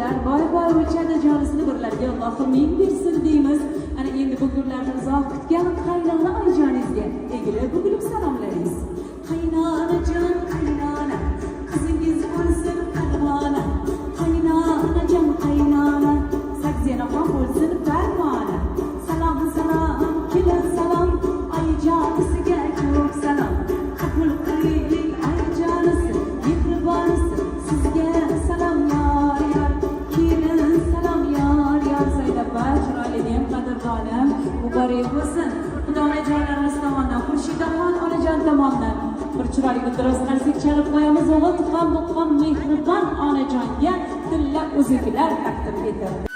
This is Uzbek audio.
o'lchalar, boy o'lchadi jonisini birlarga Allohim ming bersin deymiz. Ana endi bu kunlarni uzoq kutgan qaynona oyijonizga egilib bugilib salomlaymiz. Qaynonajon, qaynona, qizingiz bo'lsin qarmona. Qaynonajon, qaynona, sakzinaxon bo'lsin farmona. Salom, kelin salom, oyijonisiga ko'p salom. Qabul qiling oyijonisi, mehribonisi, sizga salom yor. Kelin salom yor. Saidappa, chiroyli qadrdonim, muborak bo'lsin. Xudonajonlarimiz tomonidan, Xurshidxon onajon tomonidan bir chiroyli iltimos qilsak chalib qo'yamiz. O'g'il tuqqan mehribon onajonga tilla o'zikilar taqdim etdi.